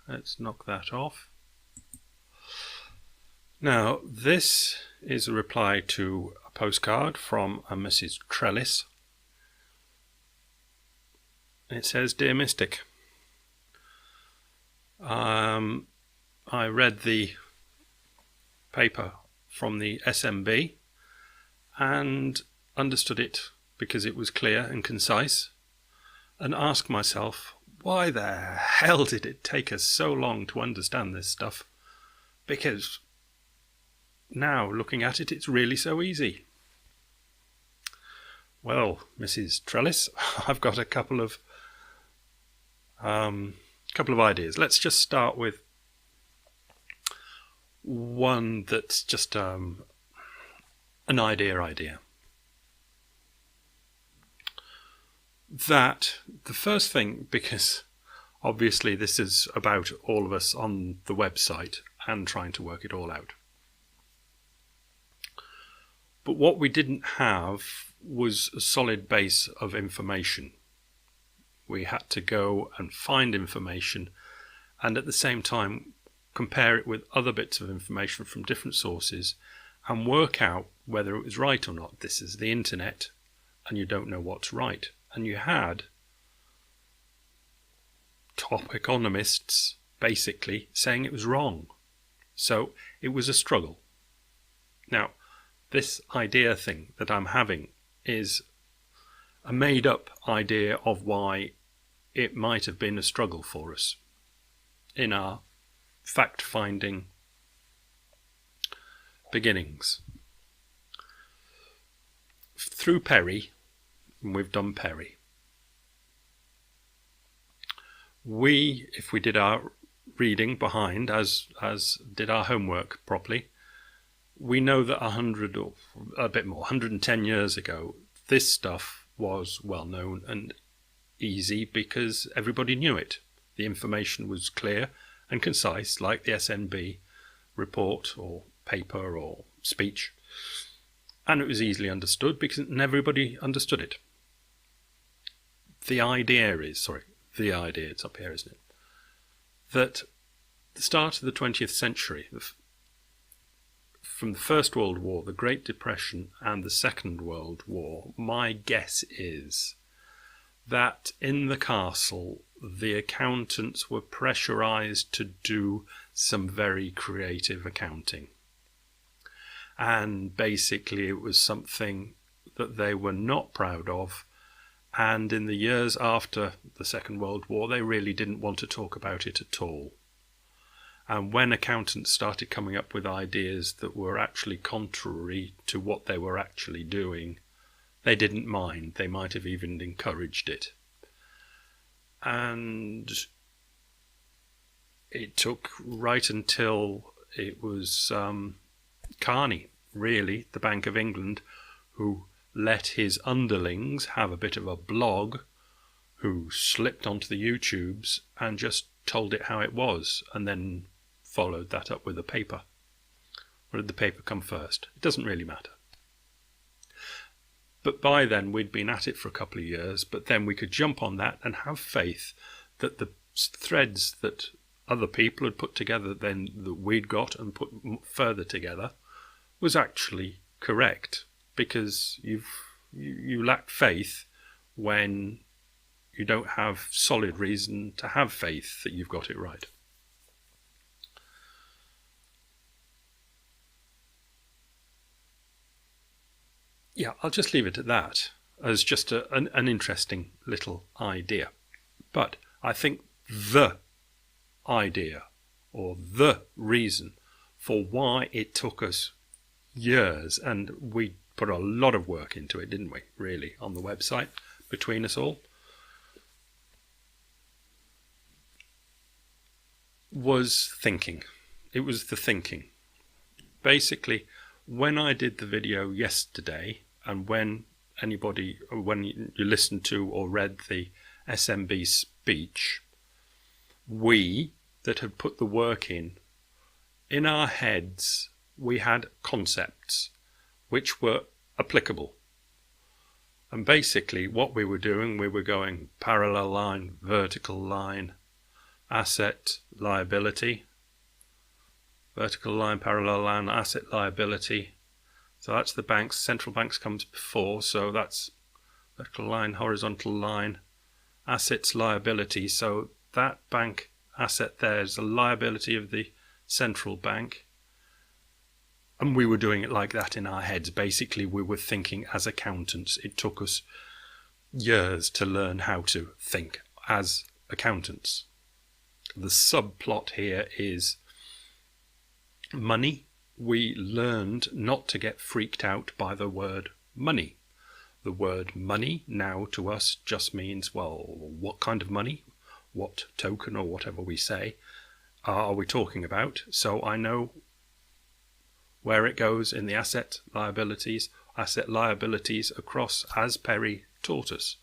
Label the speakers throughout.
Speaker 1: Let's knock that off. Now, this is a reply to a postcard from a Mrs. Trellis. It says, "Dear Mystic, I read the paper from the SNB and understood it because it was clear and concise, and asked myself, why the hell did it take us so long to understand this stuff? Because now, looking at it, it's really so easy." Well, Mrs. Trellis, I've got a couple of ideas. Let's just start with one that's just an idea. That the first thing, because obviously this is about all of us on the website and trying to work it all out. But what we didn't have was a solid base of information. We had to go and find information and at the same time compare it with other bits of information from different sources and work out whether it was right or not. This is the internet and you don't know what's right. And you had top economists basically saying it was wrong. So it was a struggle. Now, this idea thing that I'm having is a made-up idea of why it might have been a struggle for us in our fact-finding beginnings. Through Perry, and we've done Perry, if we did our reading behind, as did our homework properly, we know that 100 or a bit more, 110 years ago, this stuff was well known and easy because everybody knew it. The information was clear and concise, like the SNB report or paper or speech, and it was easily understood because everybody understood it. The idea, it's up here, isn't it? That the start of the 20th century, from the First World War, the Great Depression and the Second World War, my guess is that in the castle the accountants were pressurized to do some very creative accounting. And basically it was something that they were not proud of. And in the years after the Second World War, they really didn't want to talk about it at all. And when accountants started coming up with ideas that were actually contrary to what they were actually doing, they didn't mind. They might have even encouraged it. And it took right until it was Carney, really, the Bank of England, who let his underlings have a bit of a blog, who slipped onto the YouTubes and just told it how it was, and then followed that up with a paper. Or did the paper come first? It doesn't really matter. But by then we'd been at it for a couple of years, but then we could jump on that and have faith that the threads that other people had put together then that we'd got and put further together was actually correct. Because you lack faith when you don't have solid reason to have faith that you've got it right. Yeah, I'll just leave it at that as just an interesting little idea. But I think the idea or the reason for why it took us years, and we put a lot of work into it, didn't we, really, on the website, between us all, was thinking. It was the thinking. Basically, when I did the video yesterday, and when you listened to or read the SNB speech, we that had put the work in our heads, we had concepts which were applicable. And basically what we were doing, we were going parallel line, vertical line, asset, liability, vertical line, parallel line, asset, liability. So that's the banks. Central banks comes before, so that's vertical line, horizontal line, assets, liability. So that bank asset there is a liability of the central bank. And we were doing it like that in our heads. Basically, we were thinking as accountants. It took us years to learn how to think as accountants. The subplot here is money. We learned not to get freaked out by the word money. The word money now to us just means, well, what kind of money? What token or whatever we say are we talking about? So I know where it goes in the asset liabilities across, as Perry taught us.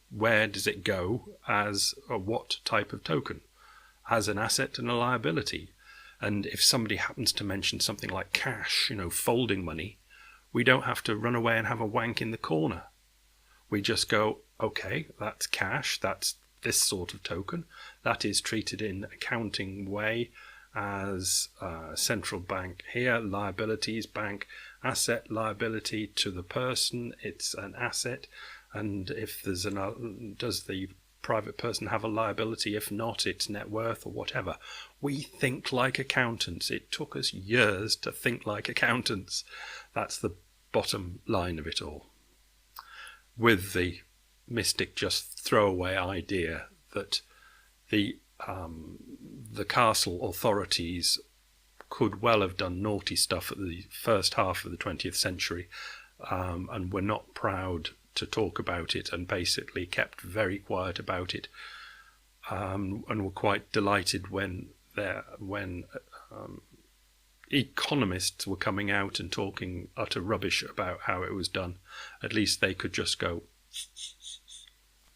Speaker 1: Where does it go as what type of token? As an asset and a liability. And if somebody happens to mention something like cash, folding money, we don't have to run away and have a wank in the corner. We just go, okay, that's cash, that's this sort of token. That is treated in accounting way as central bank here, liabilities, bank, asset, liability to the person, it's an asset. And if there's does the private person have a liability? If not, it's net worth or whatever. We think like accountants. It took us years to think like accountants. That's the bottom line of it all. With the mystic just throwaway idea that the castle authorities could well have done naughty stuff at the first half of the 20th century and were not proud to talk about it and basically kept very quiet about it and were quite delighted when economists were coming out and talking utter rubbish about how it was done. At least they could just go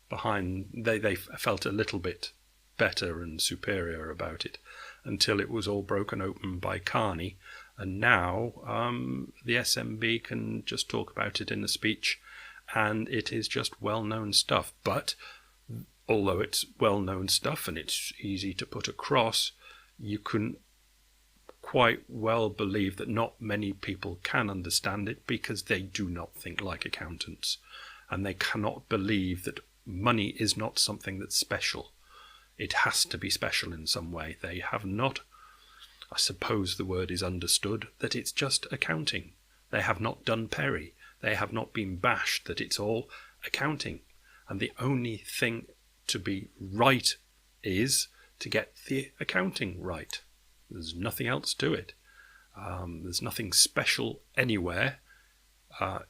Speaker 1: behind. They felt a little bit better and superior about it until it was all broken open by Carney. And now the SNB can just talk about it in a speech, and it is just well-known stuff. But although it's well-known stuff and it's easy to put across, you can quite well believe that not many people can understand it because they do not think like accountants, and they cannot believe that money is not something that's special. It has to be special in some way. They have not, I suppose the word is understood, that it's just accounting. They have not done Perry. They have not been bashed that it's all accounting. And the only thing to be right is to get the accounting right. There's nothing else to it. There's nothing special anywhere.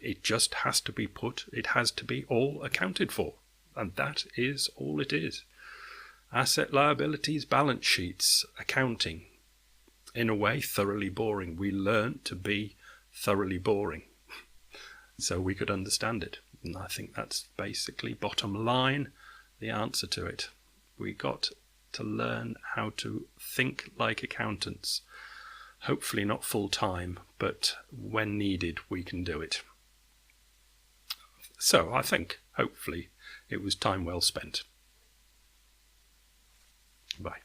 Speaker 1: It just has to be it has to be all accounted for. And that is all it is. Asset, liabilities, balance sheets, accounting. In a way, thoroughly boring. We learned to be thoroughly boring so we could understand it. And I think that's basically bottom line, the answer to it. We got to learn how to think like accountants. Hopefully not full time, but when needed we can do it. So I think hopefully it was time well spent. Bye.